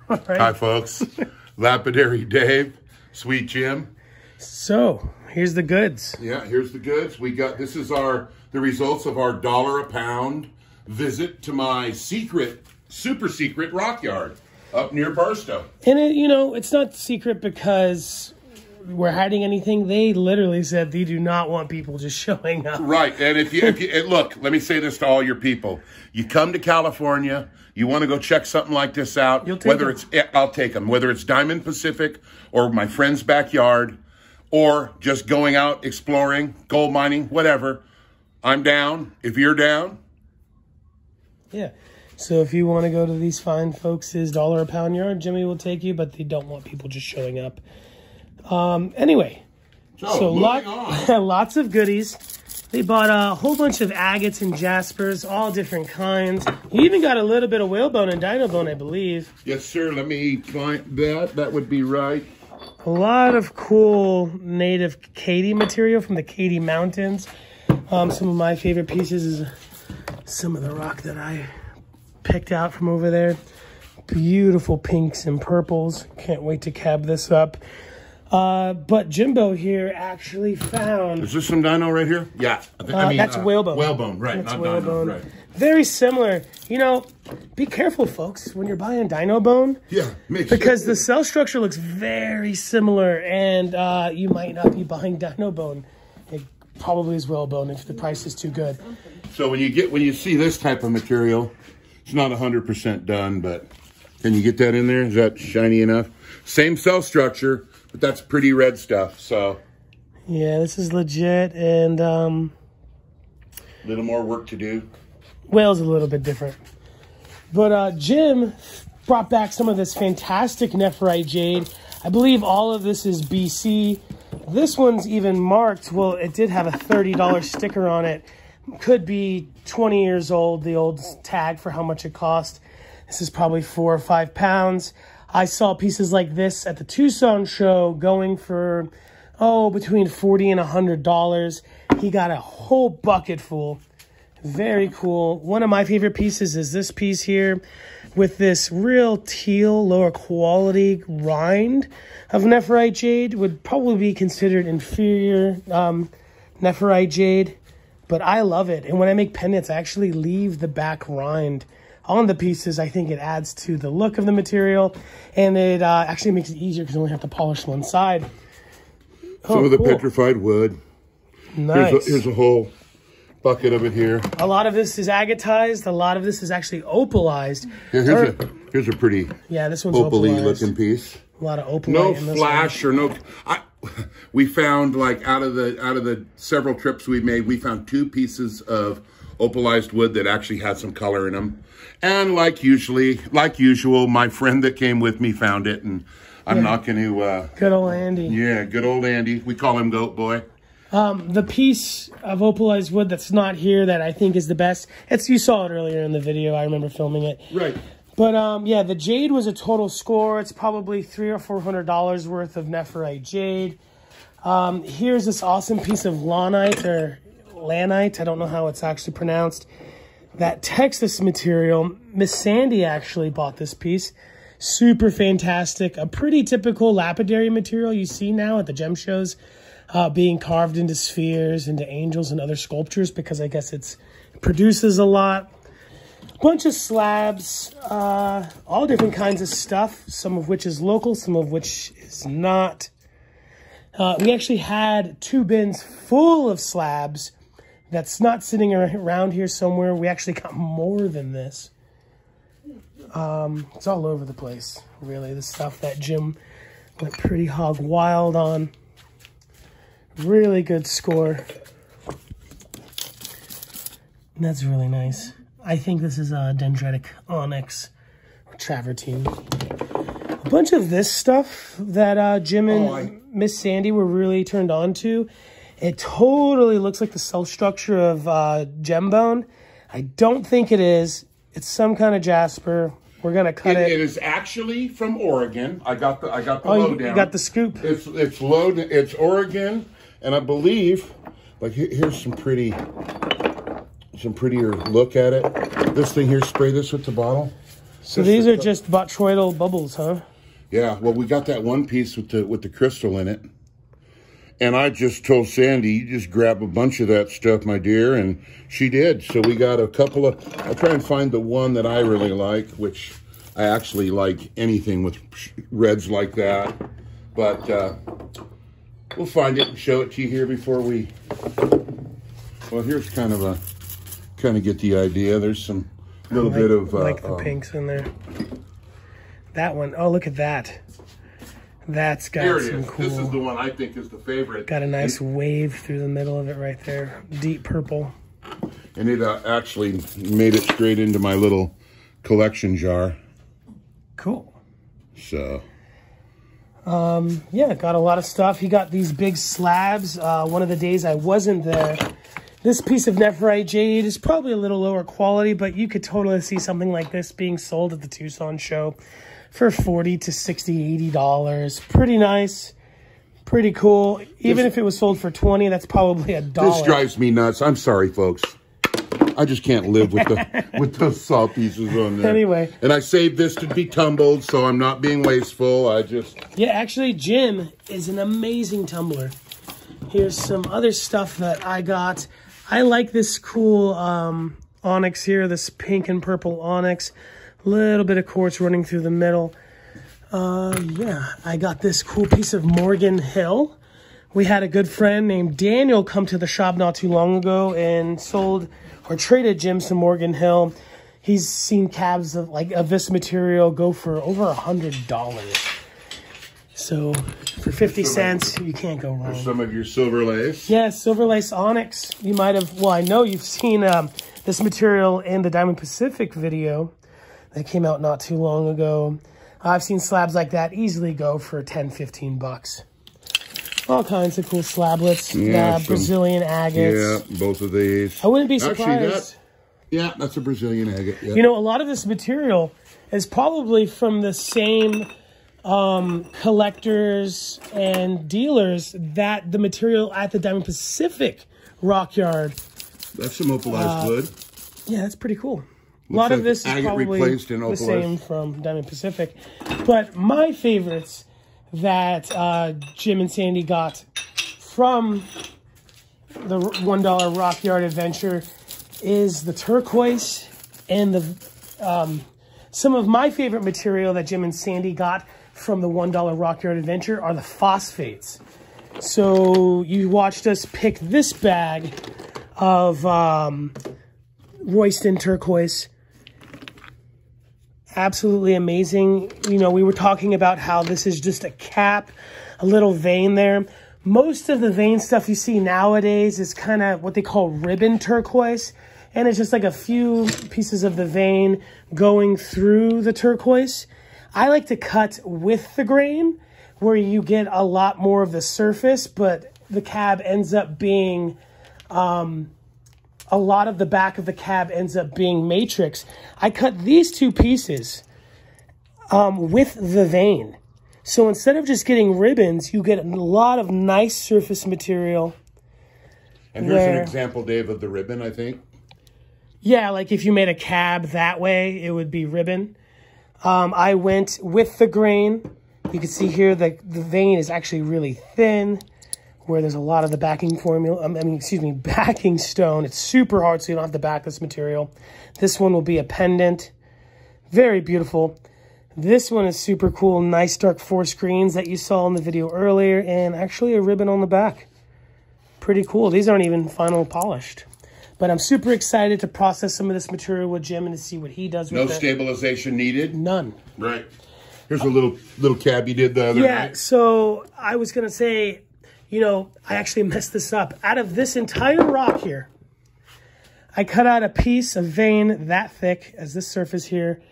Right. Hi, folks. Lapidary Dave, Sweet Jim. So, here's the goods. Yeah, here's the goods. This is the results of our $1 a pound visit to my super secret rock yard up near Barstow. And it's not secret because we're hiding anything. They literally said they do not want people just showing up. Right. And if you look, let me say this to all your people. You come to California, you want to go check something like this out. I'll take them. Whether it's Diamond Pacific or my friend's backyard or just going out exploring, gold mining, whatever. I'm down. If you're down. Yeah. So if you want to go to these fine folks' $1 a pound yard, Jimmy will take you, but they don't want people just showing up. Anyway, so lots of goodies. They bought a whole bunch of agates and jaspers, all different kinds. You even got a little bit of whalebone and dino bone, I believe. Yes, sir. Let me find that. That would be right. A lot of cool native Katy material from the Katy Mountains. Some of my favorite pieces is some of the rock that I picked out from over there. Beautiful pinks and purples. Can't wait to cab this up. But Jimbo here actually found... Is this some dino right here? Yeah. That's whalebone. Whalebone, right. That's not whalebone. Dino, right. Very similar. Be careful, folks, when you're buying dino bone. Yeah. Because the cell structure looks very similar, and you might not be buying dino bone. It probably is whalebone if the price is too good. So when you see this type of material, it's not 100% done, but can you get that in there? Is that shiny enough? Same cell structure, but that's pretty red stuff, so. Yeah, this is legit, and a little more work to do. Whale's a little bit different. But Jim brought back some of this fantastic Nephrite Jade. I believe all of this is BC. This one's even marked. Well, it did have a $30 sticker on it. Could be 20 years old, the old tag for how much it cost. This is probably 4 or 5 pounds. I saw pieces like this at the Tucson show going for, between $40 and $100. He got a whole bucket full. Very cool. One of my favorite pieces is this piece here with this real teal, lower quality rind of Nephrite Jade. Would probably be considered inferior Nephrite Jade, but I love it. And when I make pendants, I actually leave the back rind on the pieces. I think it adds to the look of the material, and it actually makes it easier because you only have to polish one side. Some of the petrified wood. Nice. Here's a whole bucket of it here. A lot of this is agatized. A lot of this is actually opalized. Here's a pretty this one's opal-y opalized. looking piece. A lot of opalite. No in this flash one. or no. We found, like, out of the several trips we made, we found 2 pieces of opalized wood that actually had some color in them. And like usual, my friend that came with me found it, and I'm not going to... good old Andy. Yeah, good old Andy. We call him Goat Boy. The piece of opalized wood that's not here that I think is the best, you saw it earlier in the video. I remember filming it. Right. But, yeah, the Jade was a total score. It's probably $300 or $400 worth of Nephrite Jade. Here's this awesome piece of lanite, or lanite. I don't know how it's actually pronounced. That Texas material. Miss Sandy actually bought this piece. Super fantastic. A pretty typical lapidary material you see now at the gem shows. Being carved into spheres, into angels and other sculptures, because I guess it produces a lot. Bunch of slabs, all different kinds of stuff, some of which is local, some of which is not. We actually had 2 bins full of slabs that's not sitting around here somewhere. We actually got more than this. It's all over the place, really, the stuff that Jim went pretty hog wild on. Really good score. That's really nice. I think this is a dendritic onyx or travertine. A bunch of this stuff that Jim and Miss Sandy were really turned on to. It totally looks like the cell structure of gem bone. I don't think it is. It's some kind of jasper. We're gonna cut it. It is actually from Oregon. I got the lowdown. You got the scoop. It's loaded. It's Oregon. And I believe, like, here's some prettier look at it. This thing here, spray this with the bottle. So these are just botryoidal bubbles, huh? Yeah, well, we got that one piece with the crystal in it. And I just told Sandy, you just grab a bunch of that stuff, my dear, and she did. So we got a couple of, I'll try and find the one that I really like, which I actually like anything with reds like that. But we'll find it and show it to you here before we, well, here's kind of get the idea. There's some little bit of like the pinks in there. That one, oh, look at that. That's got some cool. This is the one I think is the favorite. Got a nice wave through the middle of it right there. Deep purple. And it actually made it straight into my little collection jar. Cool. So. Yeah, got a lot of stuff. He got these big slabs. One of the days I wasn't there. This piece of Nephrite Jade is probably a little lower quality, but you could totally see something like this being sold at the Tucson show for $40 to $60, $80. Pretty nice. Pretty cool. Even if it was sold for $20, that's probably $1. This drives me nuts. I'm sorry, folks. I just can't live with the with those salt pieces on there. Anyway. And I saved this to be tumbled, so I'm not being wasteful. I just... Yeah, actually, Jim is an amazing tumbler. Here's some other stuff that I got. I like this cool onyx here, this pink and purple onyx. Little bit of quartz running through the middle. Yeah, I got this cool piece of Morgan Hill. We had a good friend named Daniel come to the shop not too long ago and sold or traded Jim some Morgan Hill. He's seen cabs of this material go for over $100. So for 50 cents, you can't go wrong. Some of your silver lace. Yeah, silver lace onyx. You might have, well, I know you've seen this material in the Diamond Pacific video that came out not too long ago. I've seen slabs like that easily go for 10, 15 bucks. All kinds of cool slablets. Yeah, Brazilian agates. Yeah, both of these. I wouldn't be surprised. Yeah, that's a Brazilian agate. Yeah. You know, a lot of this material is probably from the same collectors and dealers that the material at the Diamond Pacific Rock Yard. That's some opalized wood. Yeah, that's pretty cool. A lot of this is probably the same from Diamond Pacific. But my favorites that Jim and Sandy got from the $1 Rock Yard Adventure is the turquoise and the some of my favorite material that Jim and Sandy got from the $1 Rock Yard Adventure are the phosphates. So you watched us pick this bag of Royston turquoise. Absolutely amazing. You know, we were talking about how this is just a cap, a little vein there. Most of the vein stuff you see nowadays is kind of what they call ribbon turquoise. And it's just like a few pieces of the vein going through the turquoise. I like to cut with the grain where you get a lot more of the surface, but the cab ends up being... a lot of the back of the cab ends up being matrix. I cut these two pieces with the vein. So instead of just getting ribbons, you get a lot of nice surface material. And here's an example, Dave, of the ribbon, I think. Yeah, like if you made a cab that way, it would be ribbon. I went with the grain. You can see here that the vein is actually really thin, where there's a lot of the backing formula, backing stone. It's super hard, so you don't have to back this material. This one will be a pendant. Very beautiful. This one is super cool. Nice dark forest greens that you saw in the video earlier, and actually a ribbon on the back. Pretty cool. These aren't even final polished. But I'm super excited to process some of this material with Jim and to see what he does with it. No stabilization needed? None. Right. Here's a little cab you did the other night. Yeah, so I was going to say... You know, I actually messed this up. Out of this entire rock here, I cut out a piece of vein that thick as this surface here,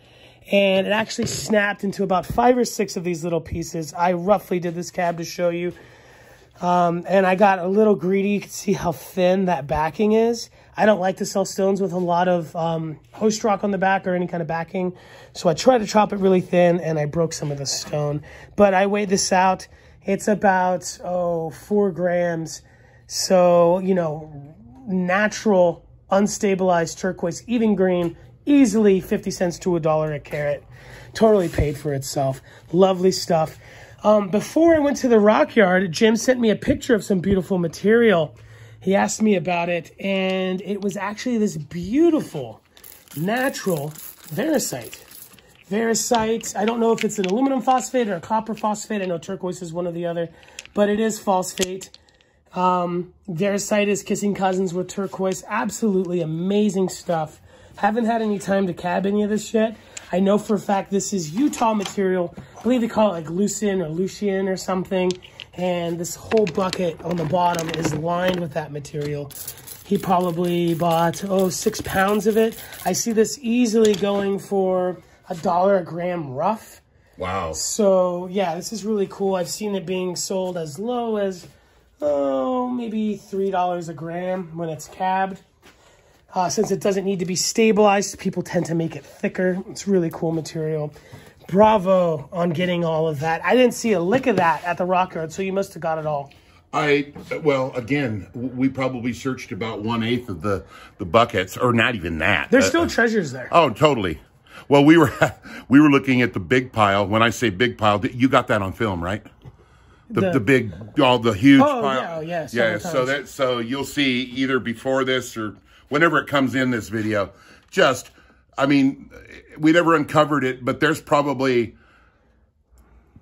and it actually snapped into about 5 or 6 of these little pieces. I roughly did this cab to show you. And I got a little greedy. You can see how thin that backing is. I don't like to sell stones with a lot of host rock on the back or any kind of backing. So I tried to chop it really thin, and I broke some of the stone. But I weighed this out. It's about, 4 grams. So, you know, natural, unstabilized turquoise, even green, easily 50 cents to $1 a carat. Totally paid for itself. Lovely stuff. Before I went to the rock yard, Jim sent me a picture of some beautiful material. He asked me about it, and it was actually this beautiful natural Verasite. Verasite, I don't know if it's an aluminum phosphate or a copper phosphate. I know turquoise is one or the other, but it is phosphate. Verasite is kissing cousins with turquoise. Absolutely amazing stuff. Haven't had any time to cab any of this yet. I know for a fact this is Utah material. I believe they call it like Lucin or Lucian or something. And this whole bucket on the bottom is lined with that material. He probably bought, 6 pounds of it. I see this easily going for $1 a gram rough. Wow. So, yeah, this is really cool. I've seen it being sold as low as, maybe $3 a gram when it's cabbed. Since it doesn't need to be stabilized, people tend to make it thicker. It's really cool material. Bravo on getting all of that. I didn't see a lick of that at the rock yard, so you must have got it all. Well, again, we probably searched about 1/8 of the buckets, or not even that. There's still treasures there. Oh, totally. Well, we were looking at the big pile. When I say big pile, you got that on film, right? The big, the huge pile. Yeah. So you'll see either before this or whenever it comes in this video. I mean, we never uncovered it, but there's probably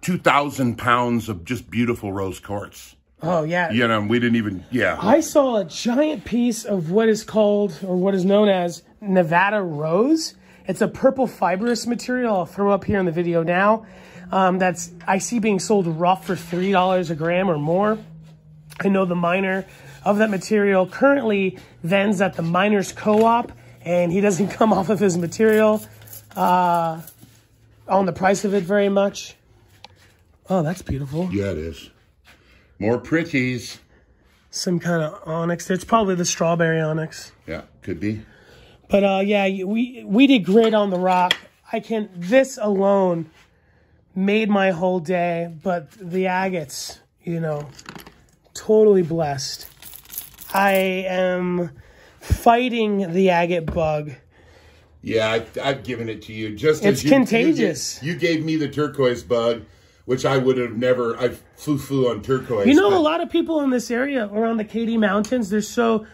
2,000 pounds of just beautiful rose quartz. Oh, yeah. You know, we didn't even, I saw a giant piece of what is called, or what is known as Nevada rose. It's a purple fibrous material. I'll throw up here in the video now. I see being sold rough for $3 a gram or more. I know the miner of that material currently vends at the Miners Co-op, and he doesn't come off of his material on the price of it very much. Oh, that's beautiful. Yeah, it is. More pretties. Some kind of onyx. It's probably the strawberry onyx. Yeah, could be. But yeah, we did great on the rock. This alone made my whole day, but the agates, totally blessed. I am fighting the agate bug. Yeah, I've given it to you. It's contagious. You gave me the turquoise bug, which I would have never. I flew on turquoise. A lot of people in this area around the Katy Mountains, there's so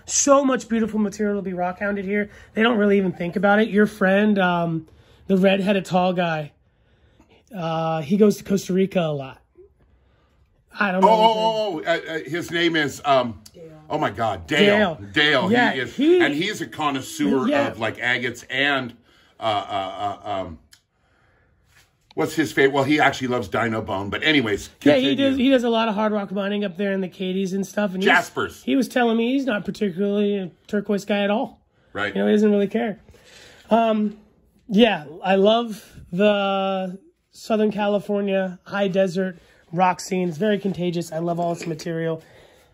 much beautiful material to be rock hounded here. They don't really even think about it. Your friend, the red-headed tall guy, he goes to Costa Rica a lot. I don't know. His name is, oh my God, Dale. Dale. Yeah, he is a connoisseur of like agates and, what's his favorite? Well, he actually loves Dino Bone, but anyways. Continue. He does a lot of hard rock mining up there in the Katys and stuff. And Jaspers. He was telling me he's not particularly a turquoise guy at all. Right. He doesn't really care. Yeah, I love the Southern California high desert rock scene. It's very contagious. I love all its material.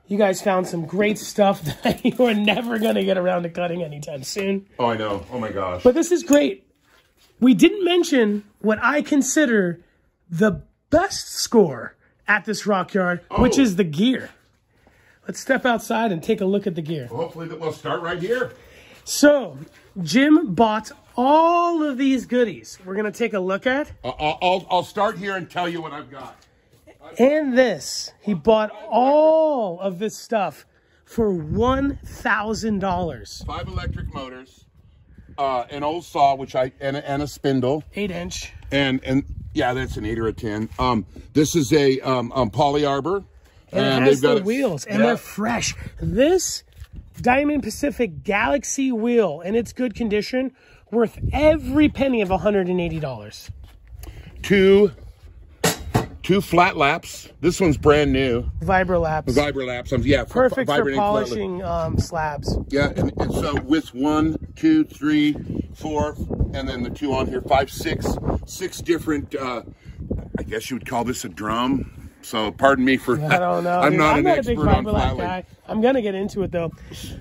You guys found some great stuff that you are never going to get around to cutting anytime soon. Oh, I know. Oh, my gosh. But this is great. We didn't mention what I consider the best score at this rock yard, which is the gear. Let's step outside and take a look at the gear. Well, hopefully we'll start right here. So, Jim bought all of these goodies we're going to take a look at. I'll start here and tell you what I've got. And this. He bought all of this stuff for $1,000. 5 electric motors, an old saw, and a spindle. 8-inch. And yeah, that's an 8 or a 10. This is a polyarbor. And it has the wheels, and they're fresh. This Diamond Pacific Galaxy wheel, in its good condition, worth every penny of $180. Two flat laps. This one's brand new. Vibrolaps. Vibrolaps. Yeah. Perfect for polishing slabs. Yeah, and so with 1, 2, 3, 4, and then the 2 on here, 5, 6 different, I guess you would call this a drum. So pardon me for I don't know. I'm not an expert a big on Vibrolap guy. I'm going to get into it, though.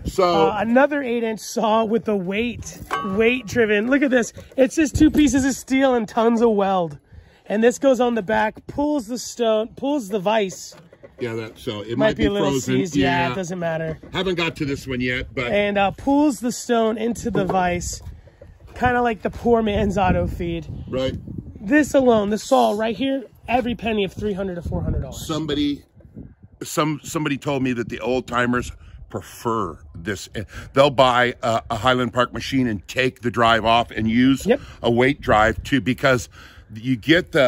So another 8-inch saw with the weight driven. Look at this. It's just 2 pieces of steel and tons of weld. And this goes on the back, pulls the stone, pulls the vise. Yeah, so it might be a little frozen. Seized. Yeah, it doesn't matter. Haven't got to this one yet, but and pulls the stone into the vise. kind of like the poor man's auto feed. Right. This alone, this saw right here, every penny of $300 to $400. Somebody told me that the old timers prefer this. They'll buy a Highland Park machine and take the drive off and use a weight drive too, because you get they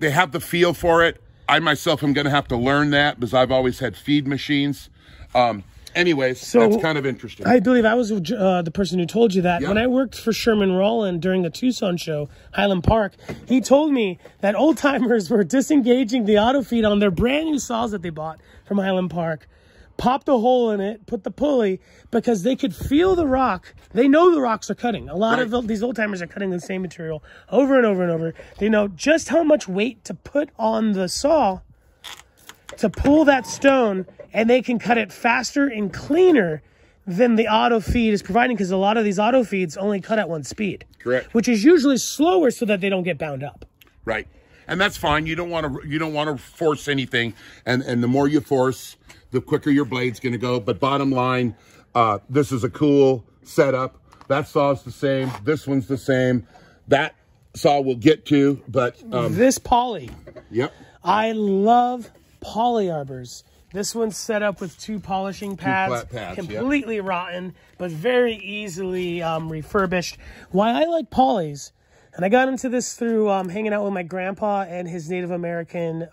have the feel for it. I myself am going to have to learn that because I've always had feed machines. Anyways, so that's kind of interesting. I believe I was the person who told you that. When I worked for Sherman Rowland during the Tucson show, Highland Park, he told me that old timers were disengaging the auto feed on their brand new saws that they bought from Highland Park, popped a hole in it, put the pulley, because they could feel the rock. They know the rocks are cutting. A lot of these old timers are cutting the same material over and over and over. They know just how much weight to put on the saw to pull that stone, and they can cut it faster and cleaner than the auto feed is providing, because a lot of these auto feeds only cut at one speed. Correct. Which is usually slower so that they don't get bound up. Right. And that's fine. You don't want to force anything, and the more you force, the quicker your blade's going to go. But bottom line, this is a cool setup. That saw's the same. This one's the same. That saw we'll get to, but this poly. Yep. I love poly arbors. This one's set up with two polishing pads, flat pads, completely rotten, but very easily refurbished. Why I like polys, and I got into this through hanging out with my grandpa and his Native American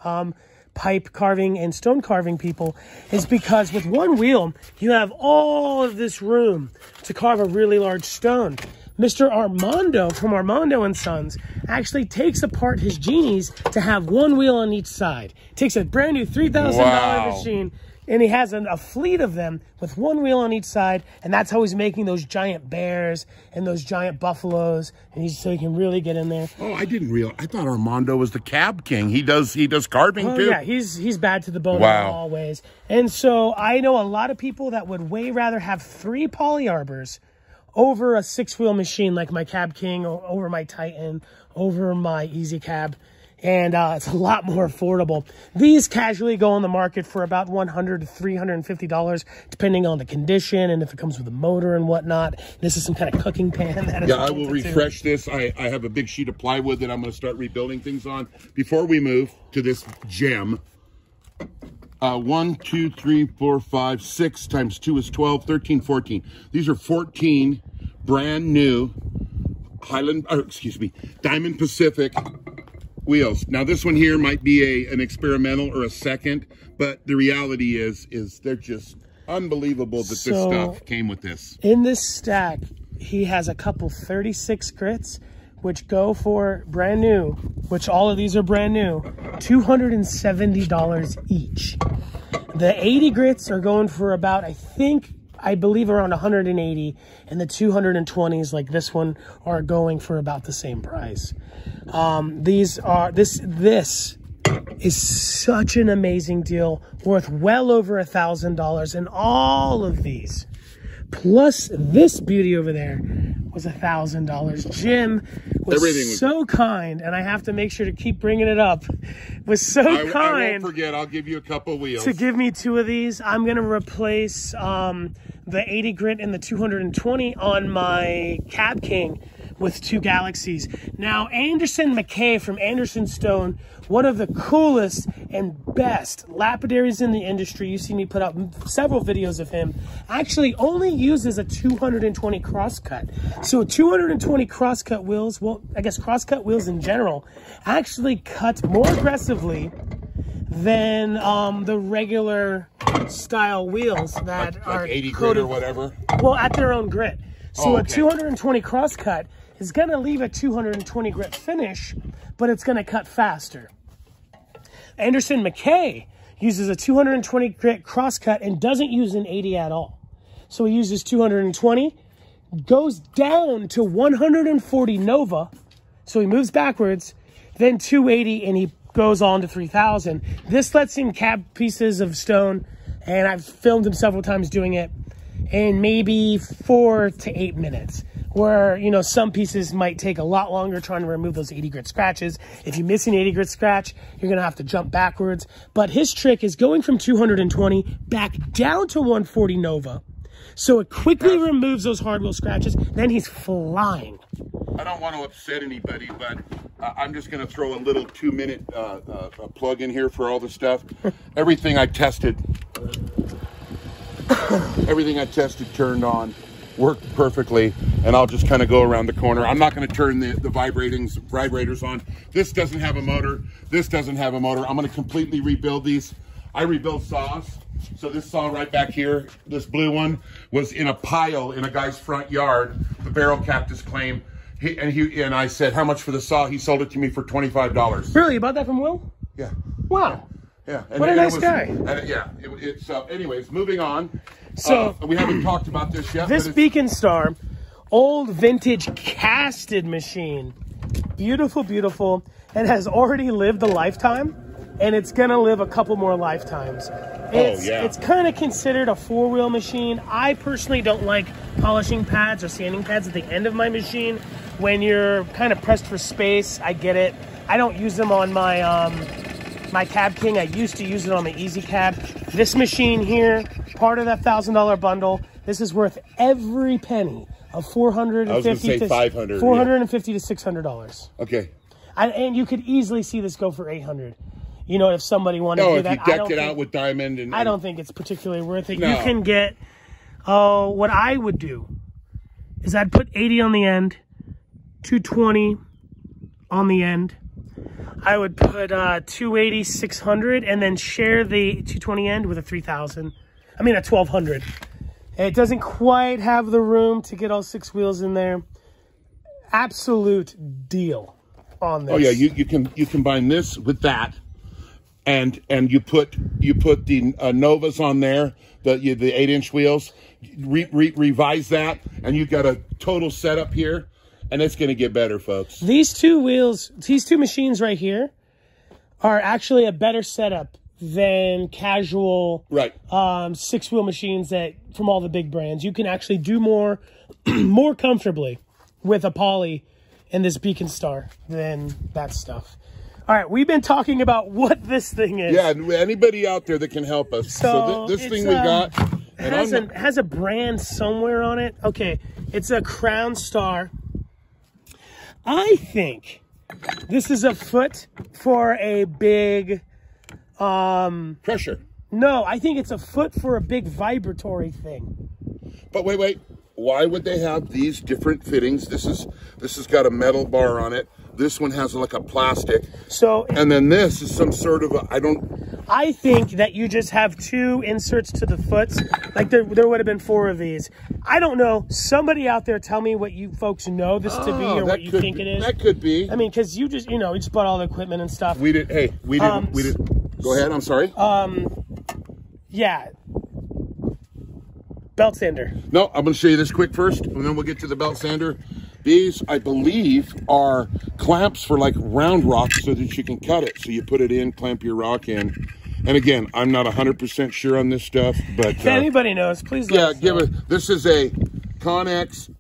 pipe carving and stone carving people, is because with one wheel, you have all of this room to carve a really large stone. Mr. Armando from Armando and Sons actually takes apart his Genies to have one wheel on each side. Takes a brand new $3,000 machine, and he has a fleet of them with one wheel on each side, and that's how he's making those giant bears and those giant buffaloes, and so he can really get in there. Oh, I didn't realize. I thought Armando was the cab king. He does carving too. Yeah, he's bad to the bone in all ways. And so I know a lot of people that would way rather have 3 poly arbors over a 6-wheel machine like my Cab King, or over my Titan, over my Easy Cab, and it's a lot more affordable. These casually go on the market for about $100 to $350, depending on the condition and if it comes with a motor and whatnot. This is some kind of cooking pan. I will refresh this. I have a big sheet of plywood that I'm going to start rebuilding things on. Before we move to this gem, 1, 2, 3, 4, 5, 6 times 2 is 12, 13, 14. These are 14 brand new Diamond Pacific wheels. Now this one here might be an experimental or a second, but the reality is they're just unbelievable that this stuff came with this. In this stack, he has a couple 36 grits, which go for brand new, which all of these are brand new, $270 each. The 80 grits are going for about, I believe around 180, and the 220s like this one are going for about the same price. This is such an amazing deal, worth well over $1,000, and all of these, plus this beauty over there, was $1,000. Jim was so kind, and I have to make sure to keep bringing it up, was so kind. I won't forget. I'll give you a couple wheels. To give me 2 of these. I'm going to replace the 80 grit and the 220 on my Cab King with 2 Galaxies. Now, Anderson McKay from Anderson Stone, one of the coolest and best lapidaries in the industry. You see me put out several videos of him. Actually only uses a 220 crosscut. So 220 crosscut wheels, well, I guess crosscut wheels in general, actually cut more aggressively than the regular style wheels that are 80 coated, grit or whatever. Well, at their own grit. So a 220 crosscut is going to leave a 220 grit finish, but it's going to cut faster. Anderson McKay uses a 220 grit crosscut and doesn't use an 80 at all. So he uses 220, goes down to 140 Nova, so he moves backwards, then 280, and he goes on to 3,000. This lets him cab pieces of stone, and I've filmed him several times doing it, in maybe 4 to 8 minutes. Where, you know, some pieces might take a lot longer trying to remove those 80 grit scratches. If you miss an 80 grit scratch, you're going to have to jump backwards. But his trick is going from 220 back down to 140 Nova, So it quickly removes those hard wheel scratches. Then he's flying. I don't want to upset anybody, but I'm just going to throw a little 2-minute plug in here for all the stuff. Everything I tested turned on, worked perfectly, and I'll just kind of go around the corner. I'm not going to turn the vibrators on. This doesn't have a motor. This doesn't have a motor. I'm going to completely rebuild these. I rebuild saws. So this saw right back here, this blue one, was in a pile in a guy's front yard. The barrel cactus claim. And I said, how much for the saw? He sold it to me for $25. Really? You bought that from Will? Yeah. Wow. Yeah. What a nice guy. Anyways, moving on. So we haven't talked about this yet. This Beacon Star, old vintage casted machine. Beautiful, beautiful. It has already lived a lifetime, and it's going to live a couple more lifetimes. It's kind of considered a 4-wheel machine. I personally don't like polishing pads or sanding pads at the end of my machine. When you're kind of pressed for space, I get it. I don't use them on my my Cab King. I used to use it on the Easy Cab. This machine here, part of that $1,000 bundle, this is worth every penny of $450 to $500. $450 to $600. Okay. And you could easily see this go for $800. You know, if somebody wanted to do that. If you decked it out with diamond. And I don't think it's particularly worth it. No. You can get, what I would do is I'd put 80 on the end, 220 on the end. I would put 280, 600, and then share the 220 end with a 3,000. I mean, a 1,200. It doesn't quite have the room to get all 6 wheels in there. Absolute deal on this. Oh yeah, you can combine this with that. And you put the Novas on there, the 8-inch wheels, revise that, and you've got a total setup here, and it's going to get better, folks. These two machines right here are actually a better setup than casual 6-wheel machines that from all the big brands. You can actually do more more comfortably with a Poly and this Beacon Star than that stuff. All right, we've been talking about what this thing is. Yeah, anybody out there that can help us. So this thing we got has a brand somewhere on it. Okay, it's a Crown Star. I think this is a foot for a big pressure. No, I think it's a foot for a big vibratory thing. But wait. Why would they have these different fittings? This has got a metal bar on it. This one has like a plastic. And then this is some sort of I think that you just have 2 inserts to the foots. Like there would have been 4 of these. I don't know. Somebody out there tell me what you folks know this to be or what you think it is. That could be. I mean, because you just bought all the equipment and stuff. We did. Go ahead. I'm sorry. Yeah. Belt sander. No, I'm going to show you this quick first, and then we'll get to the belt sander. These, I believe, are clamps for like round rocks so that you can cut it. So you put it in, clamp your rock in. And again, I'm not 100% sure on this stuff, but if anybody knows, please let us know. This is a Connex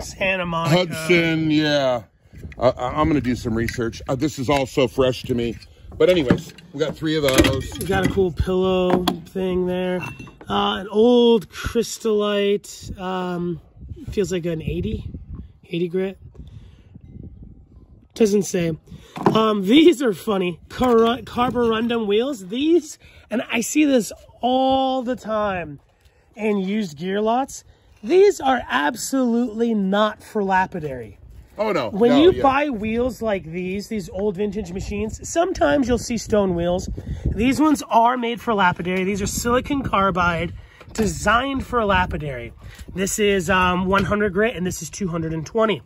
Santa Monica Hudson. Yeah, I'm going to do some research. This is all so fresh to me. But anyways, we got 3 of those. We got a cool pillow thing there. An old Crystallite. Feels like an 80 grit. Doesn't say. These are funny. Carborundum wheels. These, and I see this all the time in used gear lots. These are absolutely not for lapidary. Oh, no. When you buy wheels like these old vintage machines, sometimes you'll see stone wheels. These ones are made for lapidary. These are silicon carbide, designed for a lapidary. This is 100 grit, and this is 220.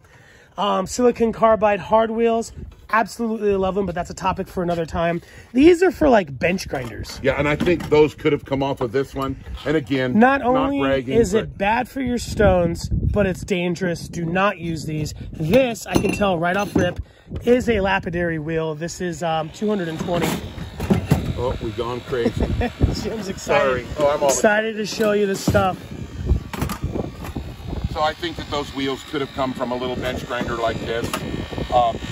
Silicon carbide hard wheels, absolutely love them, but that's a topic for another time. These are for like bench grinders. Yeah, and I think those could have come off of this one. And again, not bragging, is it bad for your stones, but it's dangerous. Do not use these. This, I can tell right off rip, is a lapidary wheel. This is 220. Oh, we've gone crazy. Jim's excited. Sorry. Oh, I'm all excited to show you the stuff. So I think that those wheels could have come from a little bench grinder like this.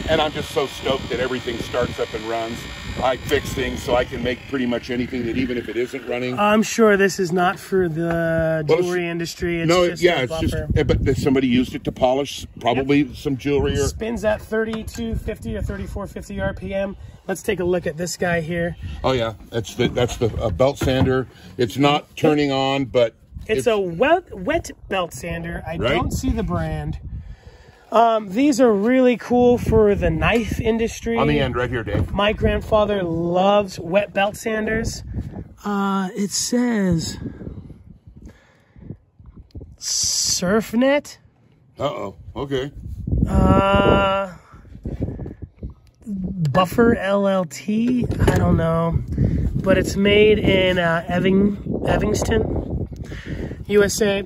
And I'm just so stoked that everything starts up and runs. I fix things so I can make pretty much anything that even if it isn't running. I'm sure this is not for the jewelry industry. It's no, just yeah, a it's buffer. just, but somebody used it to polish probably some jewelry. Or spins at 3250 or 3450 RPM. Let's take a look at this guy here. Oh yeah, that's the belt sander. It's not turning on, but it's a wet belt sander. I right? don't see the brand. These are really cool for the knife industry. On the end right here, Dave. My grandfather loves wet belt sanders. It says SurfNet. Uh-oh, okay. Buffer LLT, I don't know. But it's made in Evanston, USA.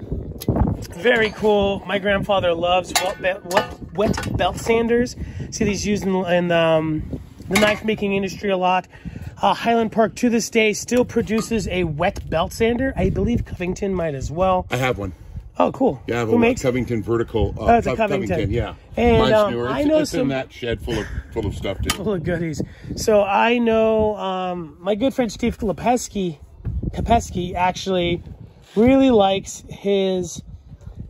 Very cool. My grandfather loves wet belt sanders. See these used in the knife making industry a lot. Highland Park to this day still produces a wet belt sander. I believe Covington might as well. I have one. Oh, cool. Yeah, I have Who a makes Covington vertical. Oh, it's a Covington. Yeah. And mine's newer. I know it's in that shed full of stuff too. Full of goodies. So I know my good friend Steve Kapesky actually really likes his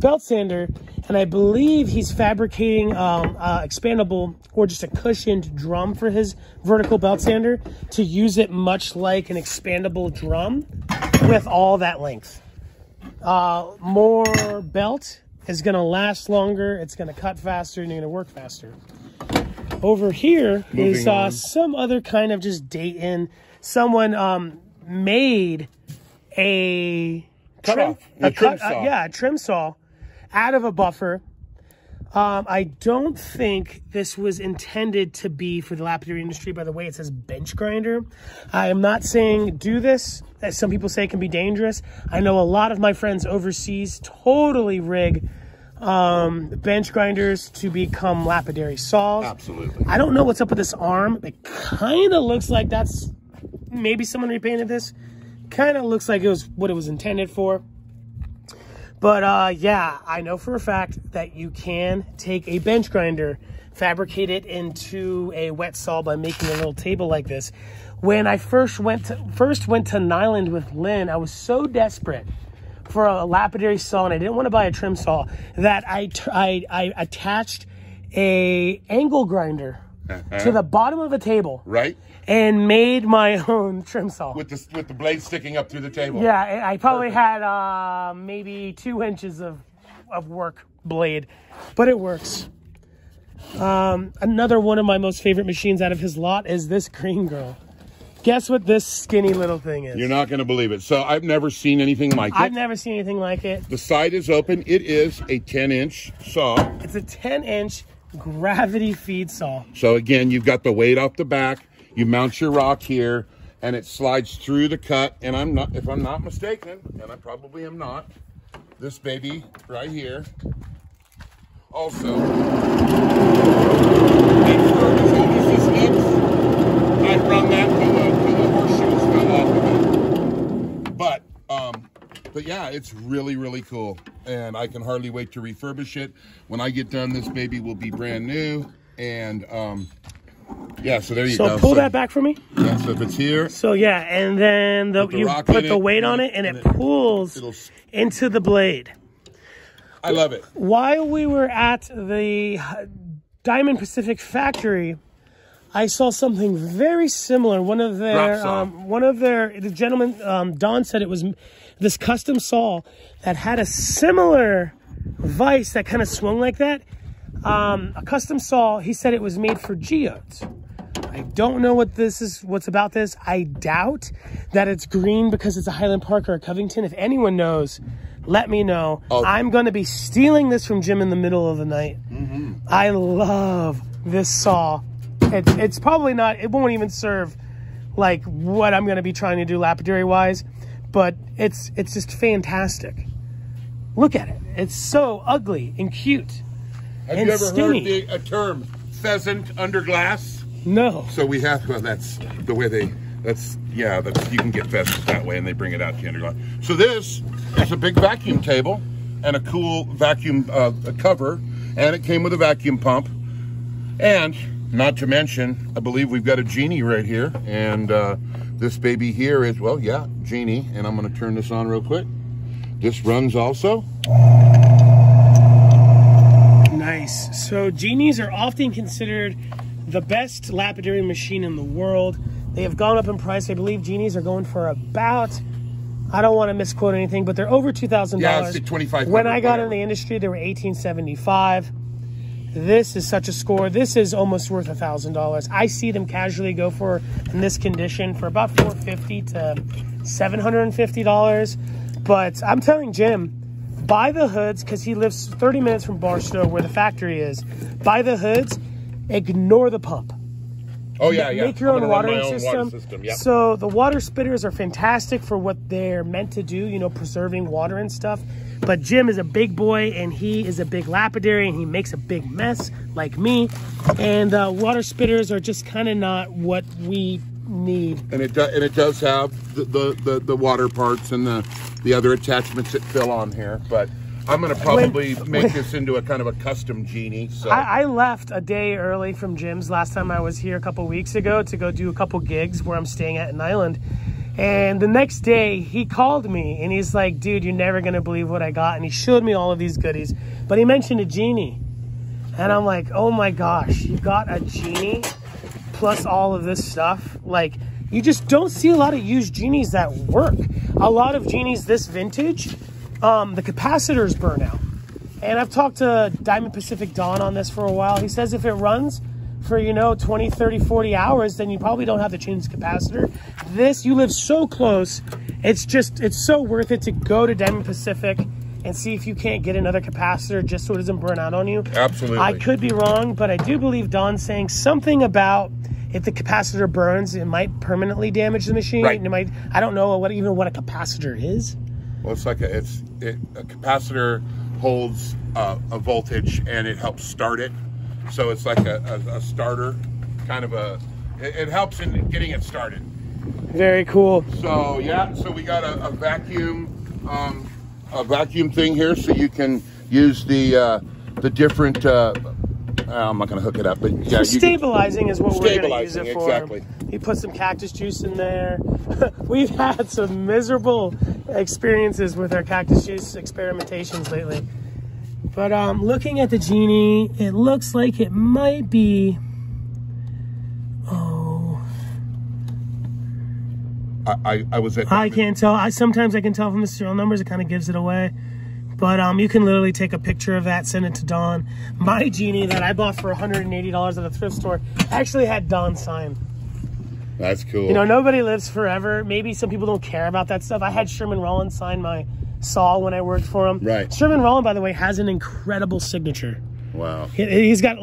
belt sander, and I believe he's fabricating expandable or just a cushioned drum for his vertical belt sander to use it much like an expandable drum with all that length. More belt is going to last longer, it's going to cut faster, and you're going to work faster. Over here is some other kind of just date-in. Someone made a trim saw out of a buffer. I don't think this was intended to be for the lapidary industry. By the way, it says bench grinder. I am not saying do this, as some people say it can be dangerous. I know a lot of my friends overseas totally rig bench grinders to become lapidary saws. Absolutely. I don't know what's up with this arm. It kind of looks like that's maybe someone repainted this. Kind of looks like it was what it was intended for. But yeah, I know for a fact that you can take a bench grinder, fabricate it into a wet saw by making a little table like this. When I first went to Nyland with Lynn, I was so desperate for a lapidary saw, and I didn't want to buy a trim saw, that I attached a angle grinder to the bottom of a table. Right. And made my own trim saw. With the blade sticking up through the table. Yeah, I probably had maybe 2 inches of work blade, but it works. Another one of my most favorite machines out of his lot is this green girl. Guess what this skinny little thing is? You're not going to believe it. So I've never seen anything like it. I've never seen anything like it. The side is open. It is a 10-inch saw. It's a 10-inch gravity feed saw. So again, you've got the weight off the back. You mount your rock here, and it slides through the cut. And if I'm not mistaken, and I probably am not, this baby right here also. I run that till the horseshoes fell off of it. But yeah, it's really, really cool, and I can hardly wait to refurbish it. When I get done, this baby will be brand new, and yeah, so there you go. So pull that back for me. Yeah, so if it's here. So yeah, and then you put the weight on it, and it pulls into the blade. I love it. While we were at the Diamond Pacific factory, I saw something very similar. The gentleman, Don, said it was this custom saw that had a similar vise that kind of swung like that. A custom saw. He said it was made for geodes. I don't know what's about this. I doubt that it's green because it's a Highland Park or a Covington. If anyone knows, let me know. Oh. I'm going to be stealing this from Jim in the middle of the night. Mm-hmm. I love this saw. It's probably not, it won't even serve like what I'm going to be trying to do lapidary wise, but it's just fantastic. Look at it. It's so ugly and cute. Have you ever heard a term, pheasant under glass? No. So we have, well, that's the way you can get pheasants that way, and they bring it out to you under glass. So this is a big vacuum table and a cool vacuum cover, and it came with a vacuum pump. And Not to mention, I believe we've got a Genie right here. And this baby here is, well, yeah, Genie. And I'm going to turn this on real quick. This runs also. Nice. So Genies are often considered the best lapidary machine in the world. They have gone up in price. I believe Genies are going for about, I don't want to misquote anything, but they're over $2,000. Yeah, it's $2,500. When I got in the industry, they were $1,875. This is such a score. This is almost worth $1,000. I see them casually go for, in this condition, for about $450 to $750. But I'm telling Jim, buy the hoods, because he lives 30 minutes from Barstow, where the factory is. Buy the hoods, ignore the pump. Oh, yeah, yeah. Make your own watering system. system. Yep. So the water spitters are fantastic for what they're meant to do, you know, preserving water and stuff. But Jim is a big boy, and he is a big lapidary, and he makes a big mess like me. And water spitters are just kind of not what we need. And it does have the water parts and the other attachments that fill on here. But I'm going to probably make this into a kind of a custom Genie. So I left a day early from Jim's last time I was here a couple weeks ago to go do a couple gigs where I'm staying at an island. And the next day he called me and he's like, dude, you're never going to believe what I got. And he showed me all of these goodies, but he mentioned a Genie. And I'm like, oh my gosh, you got a Genie plus all of this stuff? Like, you just don't see a lot of used Genies that work. A lot of Genies this vintage, the capacitors burn out. And I've talked to Diamond Pacific Don on this for a while. He says if it runs for, you know, 20, 30, 40 hours, then you probably don't have to change the capacitor. This, you live so close, it's so worth it to go to Diamond Pacific and see if you can't get another capacitor just so it doesn't burn out on you. Absolutely. I could be wrong, but I do believe Don's saying something about if the capacitor burns, it might permanently damage the machine. Right. It might, I don't know what a capacitor is. Well, it's like a capacitor holds a voltage and it helps start it. So it's like a starter, kind of it helps in getting it started. Very cool. So yeah, so we got a vacuum thing here, so you can use the different. I'm not going to hook it up, but yeah, stabilizing is what we're going to use it for. Exactly. You put some cactus juice in there. We've had some miserable experiences with our cactus juice experimentations lately. But looking at the Genie, it looks like it might be. Oh. I was at. I can't tell. Sometimes I can tell from the serial numbers. It kind of gives it away. But you can literally take a picture of that, send it to Don. My Genie that I bought for $180 at a thrift store actually had Don sign. That's cool. You know, nobody lives forever. Maybe some people don't care about that stuff. I had Sherman Rollins sign my saw when I worked for him. Right. Sherman Rollins, by the way, has an incredible signature. Wow. He's got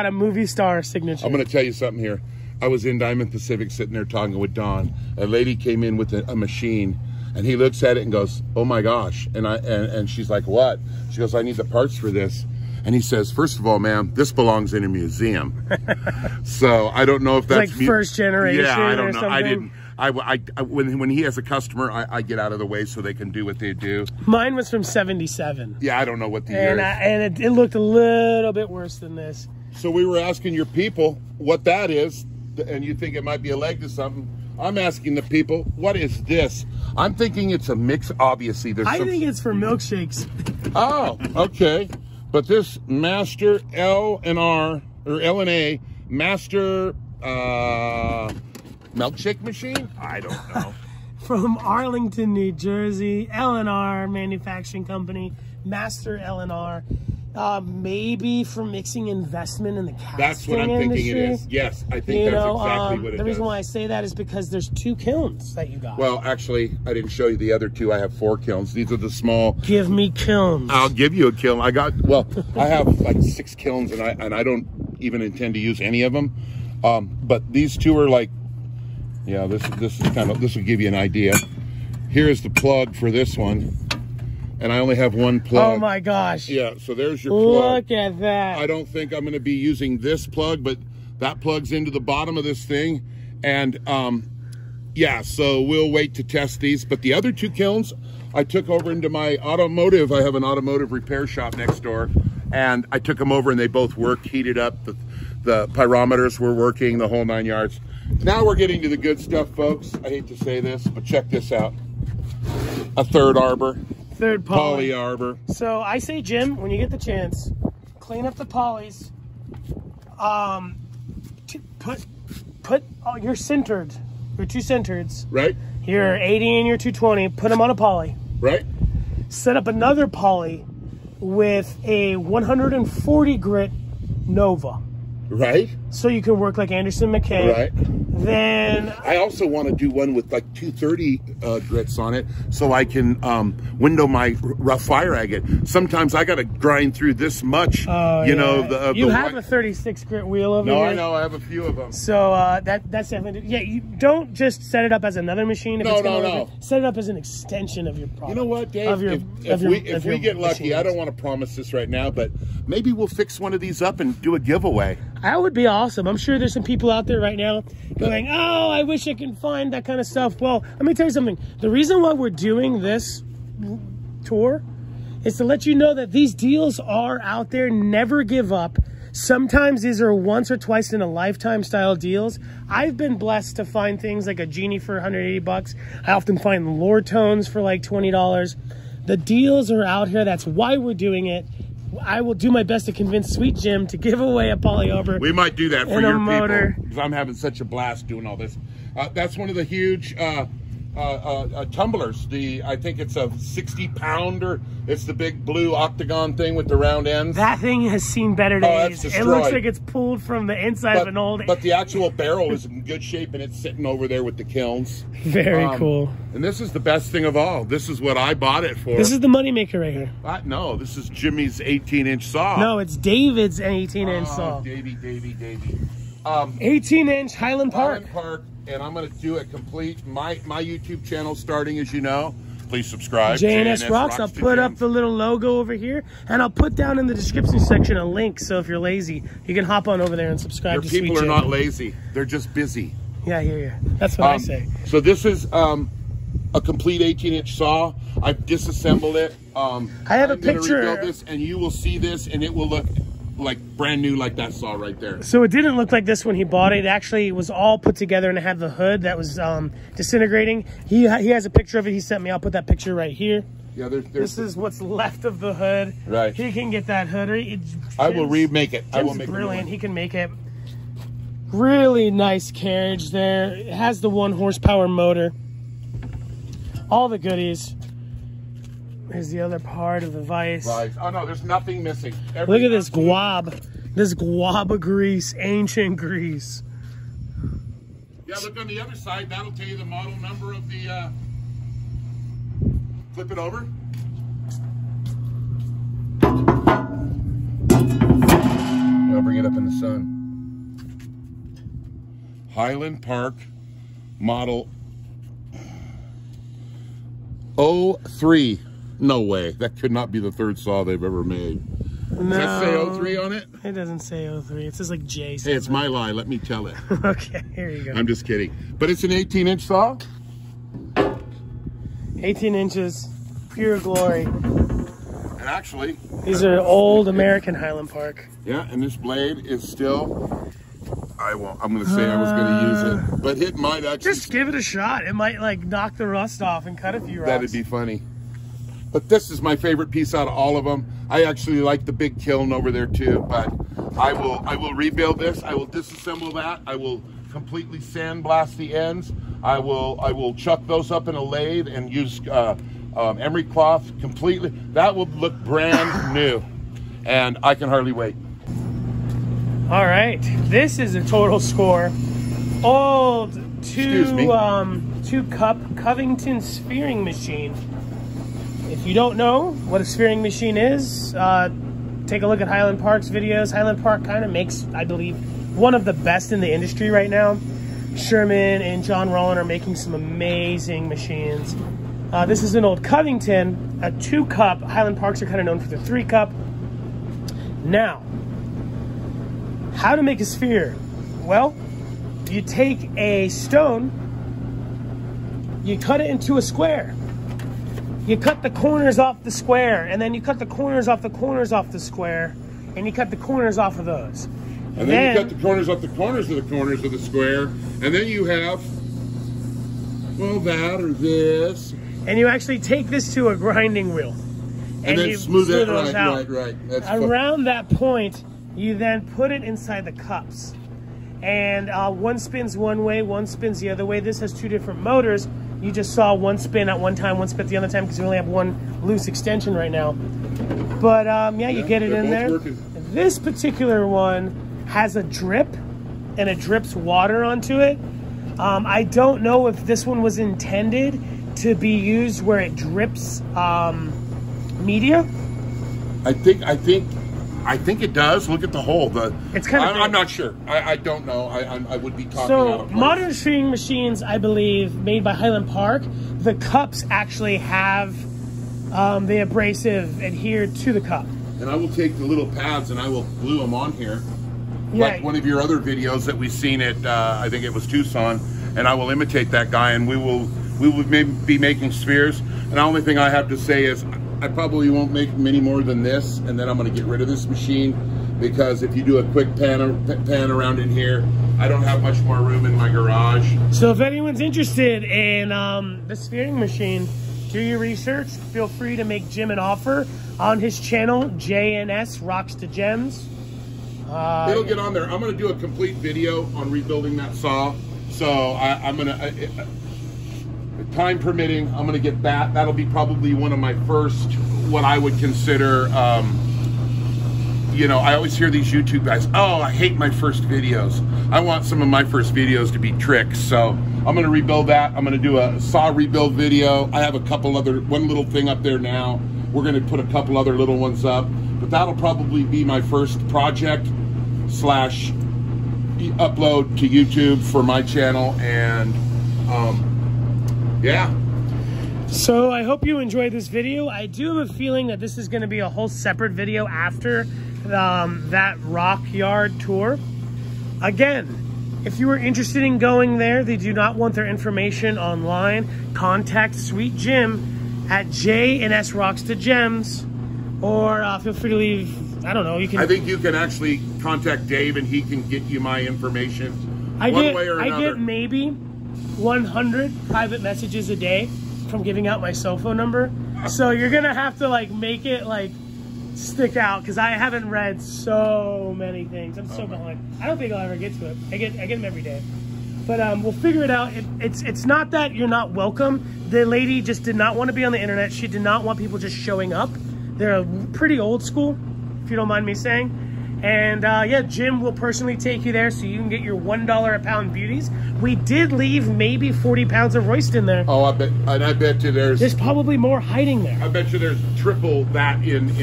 a movie star signature. I'm going to tell you something here. I was in Diamond Pacific sitting there talking with Don. A lady came in with a machine. And he looks at it and goes, "Oh my gosh!" And she's like, "What?" She goes, "I need the parts for this." And he says, "First of all, ma'am, this belongs in a museum." So I don't know if that's like first generation. Yeah, I don't know. Something. I didn't. When he has a customer, I get out of the way so they can do what they do. Mine was from '77. Yeah, I don't know what the year is. And it looked a little bit worse than this. So we were asking your people what that is, and you think it might be a leg to something. I'm asking the people, what is this? I'm thinking it's a mix. Obviously, I think it's for milkshakes. Oh, okay. But this Master L&R or L&A Master milkshake machine? I don't know. From Arlington, New Jersey, L&R Manufacturing Company, Master L&R. Maybe for mixing investment in the casting That's what I'm thinking it is. Yes, I think that's exactly what it is. The reason why I say that is because there's 2 kilns that you got. Well, actually, I didn't show you the other 2. I have 4 kilns. These are the small. Give me kilns. I'll give you a kiln. I have like 6 kilns, and I don't even intend to use any of them. But these 2 are like, yeah, this will give you an idea. Here's the plug for this one. And I only have 1 plug. Oh my gosh. Yeah, so there's your plug. Look at that. I don't think I'm going to be using this plug, but that plugs into the bottom of this thing. And yeah, so we'll wait to test these. But the other 2 kilns, I took over into my automotive. I have an automotive repair shop next door, and I took them over, and they both worked, heated up. The pyrometers were working, the whole 9 yards. Now we're getting to the good stuff, folks. I hate to say this, but check this out. A third arbor. Third poly arbor. So I say, Jim, when you get the chance, clean up the polys. Put all your centered, your 2 centereds. Right. Your 80 and your 220. Put them on a poly. Right. Set up another poly with a 140 grit Nova. Right. So you can work like Anderson McKay. Right. Then I also want to do one with like 230 grits on it, so I can window my rough fire agate. Sometimes I got to grind through this much. You know, you have a 36 grit wheel over here. No, I know. I have a few of them. So that's definitely, yeah. You don't just set it up as another machine. If no. Set it up as an extension of your product. You know what, Dave? If we get lucky, I don't want to promise this right now, but maybe we'll fix one of these up and do a giveaway. That would be awesome. I'm sure there's some people out there right now going, oh, I wish I could find that kind of stuff. Well, let me tell you something. The reason why we're doing this tour is to let you know that these deals are out there. Never give up. Sometimes these are once or twice in a lifetime style deals. I've been blessed to find things like a Genie for 180 bucks. I often find Lore Tones for like $20. The deals are out here. That's why we're doing it. I will do my best to convince Sweet Jim to give away a poly arbor. We might do that for your people, because I'm having such a blast doing all this. That's one of the huge tumblers. I think it's a 60-pounder. It's the big blue octagon thing with the round ends. That thing has seen better days. That's it looks like it's pulled from the inside of an old... But the actual barrel is in good shape, and it's sitting over there with the kilns. Very cool. And this is the best thing of all. This is what I bought it for. This is the moneymaker right here. No, this is Jimmy's 18-inch saw. No, it's David's 18-inch saw. Davey. 18-inch Highland Park. And I'm going to do a complete, my YouTube channel starting, as you know. Please subscribe. JNS Rocks. I'll put up the little logo over here, and I'll put down in the description section a link, so if you're lazy, you can hop on over there and subscribe to Sweet Jim. People are not lazy. They're just busy. Yeah, I hear you. That's what I say. So this is a complete 18-inch saw. I've disassembled it. I have a picture. Rebuild this, and you will see this, and it will look like brand new, like that saw right there. So it didn't look like this when he bought it. It actually was all put together, and it had the hood that was disintegrating. He has a picture of it he sent me. I'll put that picture right here. Yeah, this is what's left of the hood. Right. He can get that hood. I will remake it. I will make it. Brilliant. He can make it. Really nice carriage there. It has the 1 horsepower motor. All the goodies. Here's the other part of the vise. Oh no, there's nothing missing. Look at this guab. This guab of grease, ancient grease. Yeah, look on the other side. That'll tell you the model number of the... Flip it over. I'll bring it up in the sun. Highland Park model 03. No way. That could not be the 3rd saw they've ever made. No. Does that say 03 on it? It doesn't say 03. It says like J. Hey, it's my lie. Let me tell it. Okay, here you go. I'm just kidding. But it's an 18-inch saw? 18 inches. Pure glory. And actually... These are old American Highland Park. Yeah, and this blade is still... I'm going to say I was going to use it. But it might actually... Just give it a shot. It might like knock the rust off and cut a few rocks. That'd be funny. But this is my favorite piece out of all of them. I actually like the big kiln over there too, but I will rebuild this. I will disassemble that. I will completely sandblast the ends. I will chuck those up in a lathe and use emery cloth completely. That will look brand new, and I can hardly wait. All right, this is a total score. Old two-cup Covington sphering machine. If you don't know what a sphering machine is, take a look at Highland Park's videos. Highland Park kind of makes, I believe, one of the best in the industry right now. Sherman and John Rowland are making some amazing machines. This is an old Covington, a 2-cup. Highland Parks are kind of known for the 3-cup. Now, how to make a sphere? Well, you take a stone you cut it into a square. You cut the corners off the square, and then you cut the corners off the corners off the square, and you cut the corners off of those. And then you cut the corners off the corners of the corners of the square, and then you have, well, that or this. And you actually take this to a grinding wheel. And then smooth it, right. That's around that point, you then put it inside the cups. And one spins one way, one spins the other way. This has two different motors. You just saw one spin at one time, one spin at the other time, because we only have one loose extension right now. But yeah, you get it in there. Working. This particular one has a drip, and it drips water onto it. I don't know if this one was intended to be used where it drips media. I think it does. Look at the hole. It's kind of. I'm not sure. I don't know. I would be talking. So out of modern string machines, I believe, made by Highland Park, the cups actually have the abrasive adhered to the cup. And I will take the little pads and I will glue them on here, yeah. Like one of your other videos that we've seen at I think it was Tucson, and I will imitate that guy, and we will maybe be making spheres. And the only thing I have to say is, I probably won't make many more than this, and then I'm going to get rid of this machine, because if you do a quick pan around in here, I don't have much more room in my garage. So if anyone's interested in the sphering machine, do your research. Feel free to make Jim an offer on his channel, JNS Rocks to Gems. It'll get on there. I'm going to do a complete video on rebuilding that saw. So I'm going to... time permitting, I'm gonna get that. That'll be probably one of my first, what I would consider, you know, I always hear these YouTube guys, oh, I hate my first videos. I want some of my first videos to be tricks. So I'm gonna rebuild that. I'm gonna do a saw rebuild video. I have a couple other, one little thing up there now. We're gonna put a couple other little ones up, but that'll probably be my first project / upload to YouTube for my channel. And yeah. So I hope you enjoyed this video. I do have a feeling that this is going to be a whole separate video after that rock yard tour. Again, if you are interested in going there, they do not want their information online, contact Sweet Jim at J&S Rocks to Gems, or feel free to leave, I don't know, you can... I think you can actually contact Dave and he can get you my information one way or another. I get maybe 100 private messages a day from giving out my cell phone number, so you're gonna have to like make it like stick out, because I haven't read so many things. I'm so behind. I don't think I'll ever get to it. I get them every day, but we'll figure it out. It's not that you're not welcome. The lady just did not want to be on the internet. She did not want people just showing up. They're pretty old school, if you don't mind me saying. And yeah, Jim will personally take you there so you can get your $1 a pound beauties. We did leave maybe 40 pounds of roist in there. Oh, I bet you there's probably more hiding there. I bet you there's triple that in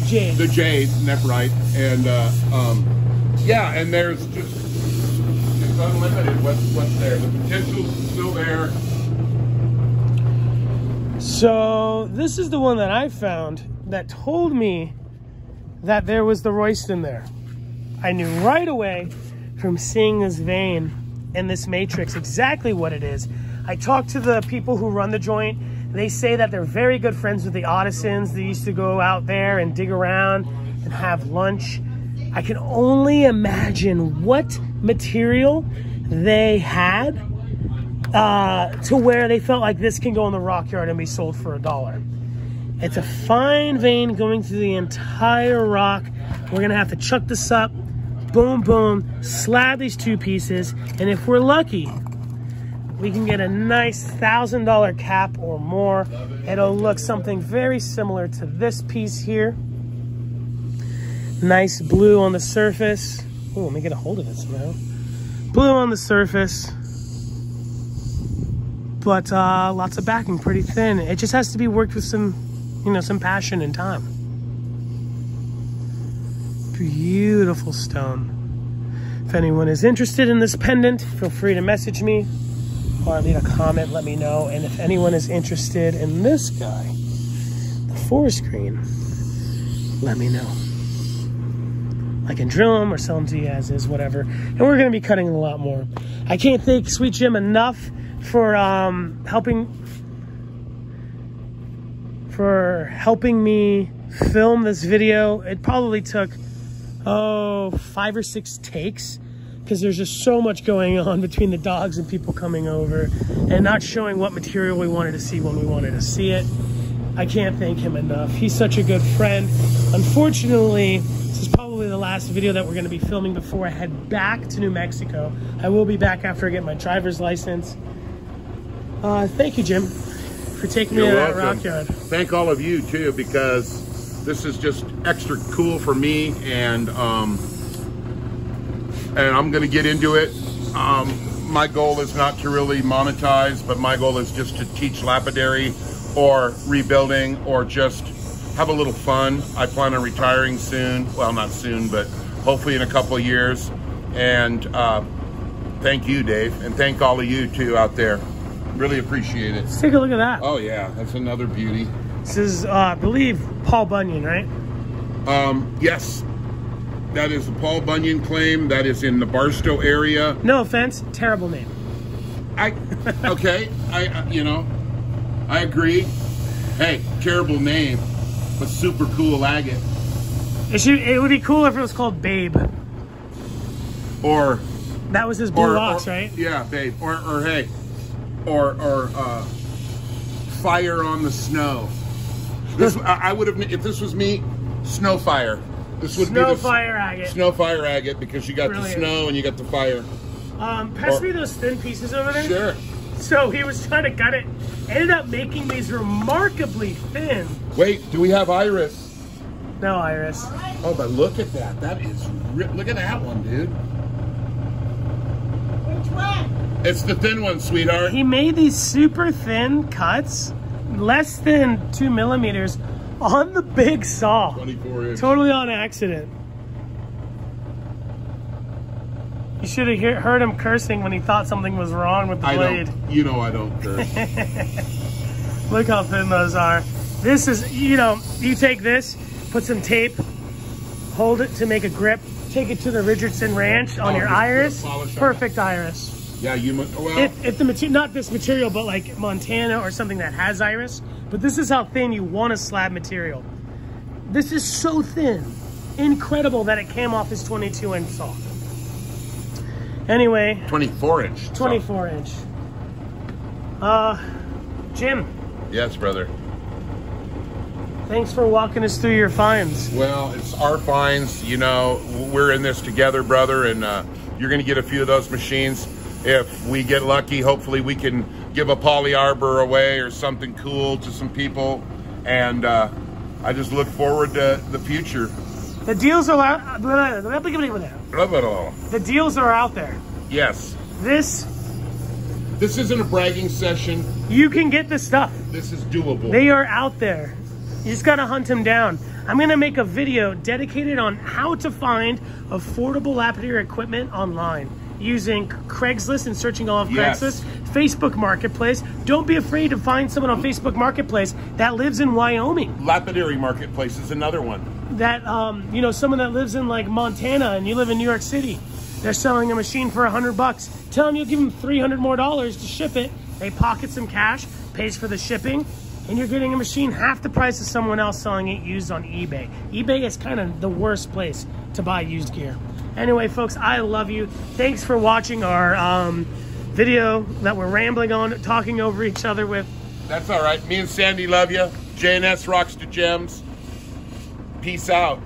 Jade. The Jade Nephrite, and yeah, and there's just it's unlimited what's there. The potential's still there. So this is the one that I found that told me that there was the roist in there. I knew right away from seeing this vein in this matrix exactly what it is. I talked to the people who run the joint. They say that they're very good friends with the Ottisons. They used to go out there and dig around and have lunch. I can only imagine what material they had to where they felt like this can go in the rock yard and be sold for $1. It's a fine vein going through the entire rock. We're gonna have to chuck this up, boom, boom, slab these two pieces, and if we're lucky, we can get a nice $1,000 cap or more. It'll look something very similar to this piece here. Nice blue on the surface. Oh, let me get a hold of it somehow. Blue on the surface, but lots of backing, pretty thin. It just has to be worked with some, you know, some passion and time. Beautiful stone. If anyone is interested in this pendant, feel free to message me or leave a comment, let me know. And if anyone is interested in this guy, the forest green, let me know. I can drill them or sell them to you as is, whatever. And we're going to be cutting a lot more. I can't thank Sweet Jim enough for helping me film this video. It probably took 5 or 6 takes, because there's just so much going on between the dogs and people coming over and not showing what material we wanted to see when we wanted to see it. I can't thank him enough. He's such a good friend. Unfortunately, this is probably the last video that we're going to be filming before I head back to New Mexico. I will be back after I get my driver's license. Thank you, Jim, for taking me to that rock yard. Thank all of you too, because this is just extra cool for me, and I'm going to get into it. My goal is not to really monetize, but my goal is just to teach lapidary or rebuilding, or just have a little fun. I plan on retiring soon. Well, not soon, but hopefully in a couple of years. And thank you, Dave, and thank all of you too out there. Really appreciate it. Let's take a look at that. Oh yeah, that's another beauty. This is, I believe, Paul Bunyan, right? Yes. That is the Paul Bunyan claim. That is in the Barstow area. No offense, terrible name. Okay, I agree. Hey, terrible name, but super cool agate. It would be cool if it was called Babe. Or that was his blue ox, right? Yeah, Babe. Or hey, or Fire on the Snow. This I would have, if this was me, Snowfire. This would Snowfire agate. Snowfire agate, because you got the snow and you got the fire. Pass me those thin pieces over there. Sure. So he was trying to cut it, ended up making these remarkably thin. Wait, do we have iris? No iris. Oh, but look at that. That is, look at that one, dude. Which one? It's the thin one, sweetheart. He made these super thin cuts, less than 2 millimeters, on the big saw. 24 inch. Totally on accident. You should have heard him cursing when he thought something was wrong with the blade. You know I don't curse. Look how thin those are. This is, you take this, put some tape, hold it to make a grip, take it to the Richardson Ranch on your iris. Perfect iris. Yeah, well. If the material, not this material, but like Montana or something that has iris, but this is how thin you want a slab material. This is so thin. Incredible that it came off his 22-inch saw. Anyway. 24-inch. 24-inch. Jim. Yes, brother. Thanks for walking us through your finds. Well, it's our finds. We're in this together, brother, and you're going to get a few of those machines. If we get lucky, hopefully we can give a poly arbor away or something cool to some people. And I just look forward to the future. The deals are out. The deals are out there. Yes. This isn't a bragging session. You can get the stuff. This is doable. They are out there. You just gotta hunt them down. I'm gonna make a video dedicated on how to find affordable lapidary equipment online using Craigslist and searching all of Craigslist, Facebook Marketplace. Don't be afraid to find someone on Facebook Marketplace that lives in Wyoming. Lapidary Marketplace is another one. That, someone that lives in like Montana and you live in New York City. They're selling a machine for $100. Tell them you'll give them $300 more to ship it. They pocket some cash, pays for the shipping, and you're getting a machine half the price of someone else selling it used on eBay. eBay is kind of the worst place to buy used gear. Anyway, folks, I love you. Thanks for watching our video that we're rambling on, talking over each other with. That's all right. Me and Sandy love you. JNS rocks to gems. Peace out.